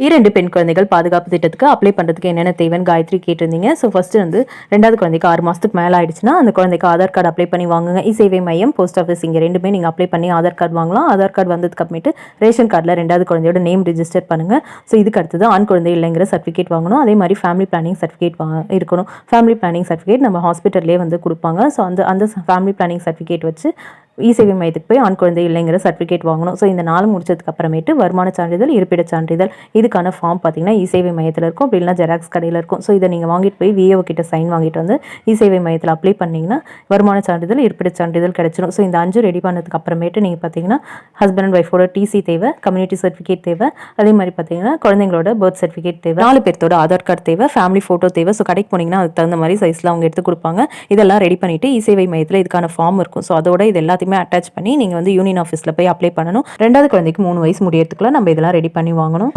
2 பெண் குழந்தைகள் பாதுகாப்பு திட்டத்துக்கு அப்ளை பண்ணுறதுக்கு என்னென்ன தேவைன்னு காயத்ரி கேட்டிருந்தீங்க. ஸோ ஃபஸ்ட்டு வந்து 2வது குழந்தைக்கு 6 மாதத்துக்கு மேலே ஆயிடுச்சுன்னா அந்த குழந்தைக்கு ஆதார் கார்டு அப்ளை பண்ணி வாங்குங்க. இ-சேவை மையம், போஸ்ட் ஆஃபீஸ் இங்கே 2மே நீங்கள் அப்ளை பண்ணி ஆதார் கார்டு வாங்கலாம். ஆதார் கார்டு வந்ததுக்கு அப்புறமேட்டு ரேஷன் கார்டில் 2வது குழந்தையோட நேம் ரிஜிஸ்டர் பண்ணுங்கள். ஸோ இதுக்கு அடுத்தது ஆண் குழந்தை இல்லைங்கிற சர்டிஃபிகேட் வாங்கணும். அதே மாதிரி ஃபேமிலி பிளானிங் சர்டிஃபிகேட் இருக்கணும். ஃபேமிலி பிளானிங் சர்டிஃபிகேட் நம்ம ஹாஸ்பிட்டல்லே வந்து கொடுப்பாங்க. ஸோ அந்த ஃபேமிலி பிளானிங் சர்டிஃபிகேட் வச்சு இ-சேவை மையத்துக்கு போய் ஆண் குழந்தை இல்லைங்கிற சர்டிஃபிகேட் வாங்கணும். ஸோ இந்த 4 முடிச்சதுக்கு அப்புறமேட்டு வருமான சான்றிதழ், இருப்பிடச் சான்றிதழ் இதுக்கான ஃபார்ம் பார்த்தீங்கன்னா இ-சேவை மையத்தில் இருக்கும். அப்படி இல்லைனா ஜெராக்ஸ் கடையில் இருக்கும். ஸோ இதை நீங்கள் வாங்கிட்டு போய் விஏஓ கிட்ட சைன் வாங்கிட்டு வந்து இ-சேவை மையத்தில் அப்ளை பண்ணிங்கன்னா வருமான சான்றிதழ், இருப்பிடச் சான்றிதழ் கிடைச்சிடும். ஸோ இந்த 5 ரெடி பண்ணதுக்கு அப்புறமேட்டு நீங்கள் பார்த்தீங்கன்னா ஹஸ்பண்ட் அண்ட் ஒய்ஃபோட டிசி தேவை, கம்யூனிட்டி சர்டிஃபிகேட் தேவை, அதே மாதிரி பார்த்தீங்கன்னா குழந்தைங்களோட பர்த் சர்டிஃபிகேட் தேவை, 4 பேர்த்தோட ஆதார் கார்டு தேவை, ஃபேமிலி ஃபோட்டோ தேவை. ஸோ கடைக்கு போனீங்கன்னா அதுக்கு தகுந்த மாதிரி சைஸில் அவங்க எடுத்து கொடுப்பாங்க. இதெல்லாம் ரெடி பண்ணிவிட்டு இ-சேவை மையத்தில் இதுக்கான ஃபார்ம் இருக்கும். ஸோ அதோட இது எல்லாத்தையுமே அட்டாச் பண்ணி நீங்கள் வந்து யூனியன் ஆஃபீஸில் போய் அப்ளை பண்ணணும். 2வது குழந்தைக்கு 3 வயசு முடியறதுக்குள்ள நம்ம இதெல்லாம் ரெடி பண்ணி வாங்கணும்.